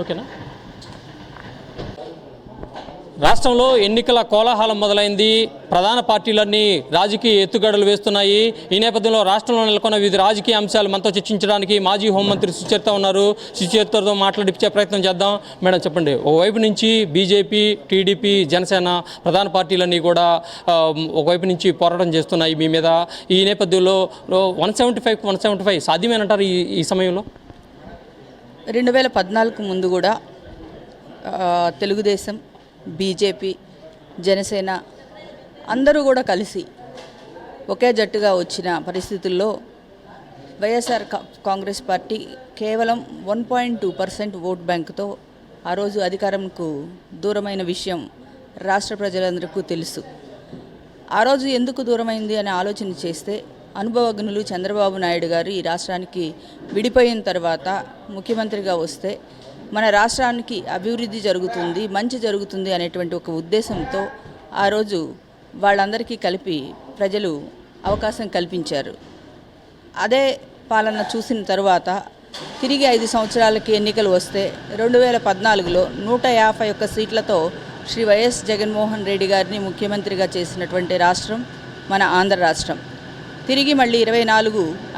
ఓకేనా. రాష్ట్రంలో ఎన్నికల కోలాహలం మొదలైంది. ప్రధాన పార్టీలన్నీ రాజకీయ ఎత్తుగడలు వేస్తున్నాయి. ఈ నేపథ్యంలో రాష్ట్రంలో నెలకొన్న వివిధ రాజకీయ అంశాలు మనతో చర్చించడానికి మాజీ హోంమంత్రి సుచరిత ఉన్నారు. సుచరితతో మాట్లాడిపించే ప్రయత్నం చేద్దాం. మేడం చెప్పండి, ఓవైపు నుంచి బీజేపీ, టీడీపీ, జనసేన ప్రధాన పార్టీలన్నీ కూడా ఒకవైపు నుంచి పోరాటం చేస్తున్నాయి మీ మీద. ఈ నేపథ్యంలో 175 సాధ్యమేనంటారు ఈ సమయంలో? 2014 ముందు కూడా తెలుగుదేశం, బీజేపీ, జనసేన అందరూ కూడా కలిసి ఒకే జట్టుగా వచ్చిన పరిస్థితుల్లో వైఎస్ఆర్ కాంగ్రెస్ పార్టీ కేవలం 1.2% ఓట్ బ్యాంకుతో ఆ రోజు అధికారంకు దూరమైన విషయం రాష్ట్ర ప్రజలందరికీ తెలుసు. ఆ రోజు ఎందుకు దూరమైంది అని ఆలోచన చేస్తే అనుభవజ్ఞులు చంద్రబాబు నాయుడు గారు ఈ రాష్ట్రానికి విడిపోయిన తర్వాత ముఖ్యమంత్రిగా వస్తే మన రాష్ట్రానికి అభివృద్ధి జరుగుతుంది, మంచి జరుగుతుంది అనేటువంటి ఒక ఉద్దేశంతో ఆ రోజు వాళ్ళందరికీ కలిపి ప్రజలు అవకాశం కల్పించారు. అదే పాలన చూసిన తర్వాత తిరిగి 5 సంవత్సరాలకి ఎన్నికలు వస్తే 2014లో 151 సీట్లతో శ్రీ వైఎస్ జగన్మోహన్ రెడ్డి గారిని ముఖ్యమంత్రిగా చేసినటువంటి రాష్ట్రం మన ఆంధ్ర రాష్ట్రం. తిరిగి మళ్ళీ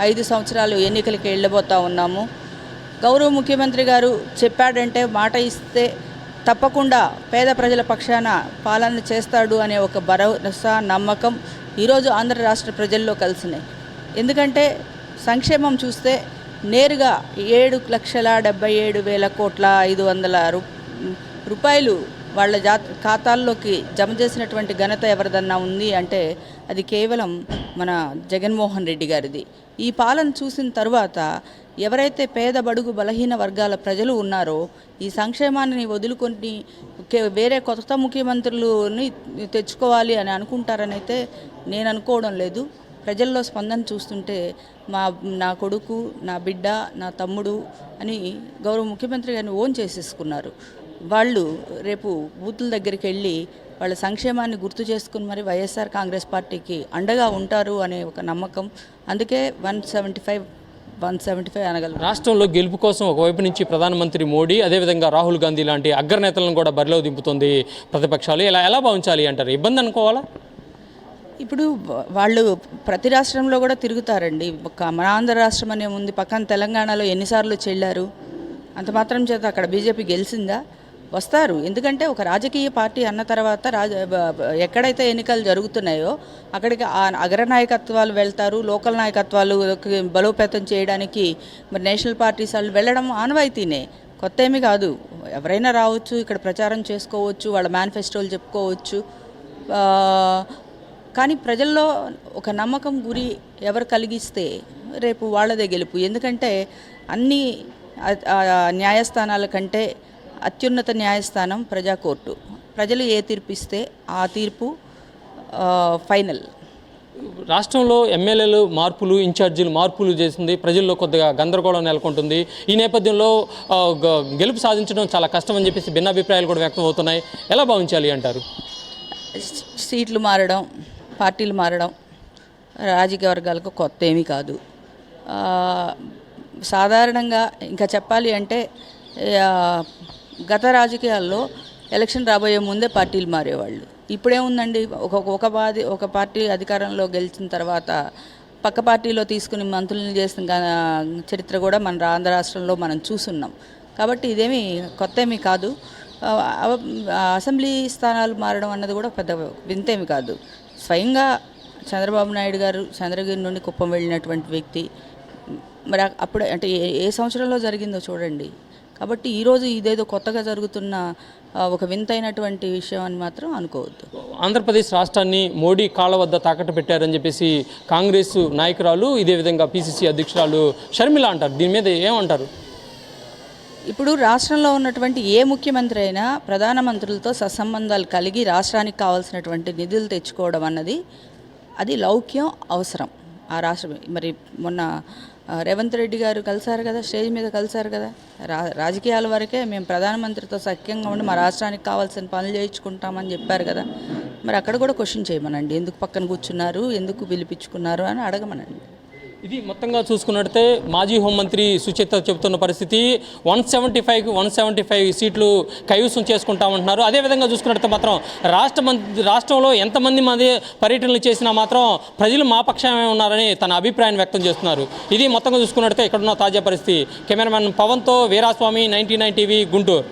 5 సంవత్సరాలు ఎన్నికలకి వెళ్ళబోతూ ఉన్నాము. గౌరవ ముఖ్యమంత్రి గారు చెప్పాడంటే మాట ఇస్తే తప్పకుండా పేద ప్రజల పక్షాన పాలన చేస్తాడు అనే ఒక భరోసా, నమ్మకం ఈరోజు ఆంధ్ర రాష్ట్ర ప్రజల్లో కలిసినాయి. ఎందుకంటే సంక్షేమం చూస్తే నేరుగా 7,77,500 రూపాయలు వాళ్ళ ఖాతాల్లోకి జమ చేసినటువంటి ఘనత ఎవరిదన్నా ఉంది అంటే అది కేవలం మన జగన్మోహన్ రెడ్డి గారిది. ఈ పాలన చూసిన తర్వాత ఎవరైతే పేద బడుగు బలహీన వర్గాల ప్రజలు ఉన్నారో ఈ సంక్షేమాన్ని వదులుకొని వేరే కొత్త ముఖ్యమంత్రులని తెచ్చుకోవాలి అని అనుకుంటారని అయితే నేను అనుకోవడం లేదు. ప్రజల్లో స్పందన చూస్తుంటే నా కొడుకు, నా బిడ్డ, నా తమ్ముడు అని గౌరవ ముఖ్యమంత్రి గారిని ఓన్ చేసేసుకున్నారు. వాళ్ళు రేపు బూతుల దగ్గరికి వెళ్ళి వాళ్ళ సంక్షేమాన్ని గుర్తు చేసుకుని మరి వైఎస్ఆర్ కాంగ్రెస్ పార్టీకి అండగా ఉంటారు అనే ఒక నమ్మకం. అందుకే 175 అనగలరు. రాష్ట్రంలో గెలుపు కోసం ఒకవైపు నుంచి ప్రధానమంత్రి మోడీ, అదేవిధంగా రాహుల్ గాంధీ లాంటి అగ్రనేతలను కూడా బరిలో దింపుతుంది ప్రతిపక్షాలు. ఎలా భావించాలి అంటారు? ఇబ్బంది అనుకోవాలా? ఇప్పుడు వాళ్ళు ప్రతి రాష్ట్రంలో కూడా తిరుగుతారండి. మన ఆంధ్ర రాష్ట్రం అనే ఉంది, పక్కన తెలంగాణలో ఎన్నిసార్లు చెల్లారు? అంత మాత్రం చేత అక్కడ బీజేపీ గెలిచిందా? వస్తారు. ఎందుకంటే ఒక రాజకీయ పార్టీ అన్న తర్వాత ఎక్కడైతే ఎన్నికలు జరుగుతున్నాయో అక్కడికి ఆ అగ్రనాయకత్వాలు వెళ్తారు. లోకల్ నాయకత్వాలు బలోపేతం చేయడానికి మరి నేషనల్ పార్టీస్ వాళ్ళు వెళ్ళడం ఆనవాయితీనే, కొత్త ఏమీ కాదు. ఎవరైనా రావచ్చు, ఇక్కడ ప్రచారం చేసుకోవచ్చు, వాళ్ళ మేనిఫెస్టోలు చెప్పుకోవచ్చు. కానీ ప్రజల్లో ఒక నమ్మకం గురి ఎవరు కలిగిస్తే రేపు వాళ్ళదే గెలుపు. ఎందుకంటే అన్ని న్యాయస్థానాల కంటే అత్యున్నత న్యాయస్థానం ప్రజా కోర్టు. ప్రజలు ఏ తీర్పు ఇస్తే ఆ తీర్పు ఫైనల్. రాష్ట్రంలో ఎమ్మెల్యేలు మార్పులు, ఇన్ఛార్జీలు మార్పులు చేసింది ప్రజల్లో కొద్దిగా గందరగోళం నెలకొంటుంది. ఈ నేపథ్యంలో గెలుపు సాధించడం చాలా కష్టం అని చెప్పేసి భిన్నాభిప్రాయాలు కూడా వ్యక్తం అవుతున్నాయి. ఎలా భావించాలి అంటారు? సీట్లు మారడం, పార్టీలు మారడం రాజకీయ వర్గాలకు కొత్త ఏమీ కాదు. సాధారణంగా ఇంకా చెప్పాలి అంటే గత రాజకీయాల్లో ఎలక్షన్ రాబోయే ముందే పార్టీలు మారేవాళ్ళు. ఇప్పుడేముందండి, ఒక పార్టీ అధికారంలో గెలిచిన తర్వాత పక్క పార్టీలో తీసుకుని మంత్రులను చేసిన చరిత్ర కూడా మన ఆంధ్ర రాష్ట్రంలో మనం చూస్తున్నాం. కాబట్టి ఇదేమీ కొత్త ఏమీ కాదు. అసెంబ్లీ స్థానాలు మారడం అన్నది కూడా పెద్ద వింతేమి కాదు. స్వయంగా చంద్రబాబు నాయుడు గారు చంద్రగిరి నుండి కుప్పం వెళ్ళినటువంటి వ్యక్తి. మరి అప్పుడు అంటే ఏ సంవత్సరంలో జరిగిందో చూడండి. కాబట్టి ఈరోజు ఇదేదో కొత్తగా జరుగుతున్న ఒక వింతైనటువంటి విషయం అని మాత్రం అనుకోవద్దు. ఆంధ్రప్రదేశ్ రాష్ట్రాన్ని మోడీ కాళ్ళ వద్ద తాకట్టు పెట్టారని చెప్పేసి కాంగ్రెస్ నాయకురాలు, ఇదే విధంగా పిసిసి అధ్యక్షురాలు షర్మిల అంటారు. దీని మీద ఏమంటారు? ఇప్పుడు రాష్ట్రంలో ఉన్నటువంటి ఏ ముఖ్యమంత్రి అయినా ప్రధానమంత్రులతో సత్సంబంధాలు కలిగి రాష్ట్రానికి కావాల్సినటువంటి నిధులు తెచ్చుకోవడం అన్నది అది లౌక్యం, అవసరం. ఆ రాష్ట్రం మరి మొన్న రేవంత్ రెడ్డి గారు కలిశారు కదా, స్టేజ్ మీద కలిశారు కదా. రాజకీయాల వరకే మేము ప్రధానమంత్రితో సఖ్యంగా ఉండి మా రాష్ట్రానికి కావాల్సిన పనులు చేయించుకుంటామని చెప్పారు కదా. మరి అక్కడ కూడా క్వశ్చన్ చేయమనండి, ఎందుకు పక్కన కూర్చున్నారు, ఎందుకు పిలిపించుకున్నారు అని అడగమనండి. ఇది మొత్తంగా చూసుకున్నట్టే మాజీ హోంమంత్రి సుచరిత చెబుతున్న పరిస్థితి 175 సీట్లు కైవసం చేసుకుంటామంటున్నారు. అదేవిధంగా చూసుకున్నట్టే మాత్రం రాష్ట్రంలో ఎంతమంది పర్యటనలు చేసినా మాత్రం ప్రజలు మా పక్షమే ఉన్నారని తన అభిప్రాయం వ్యక్తం చేస్తున్నారు. ఇది మొత్తంగా చూసుకున్నట్టే ఇక్కడున్న తాజా పరిస్థితి. కెమెరామెన్ పవన్తో వీరాస్వామి 99 టీవీ గుంటూరు.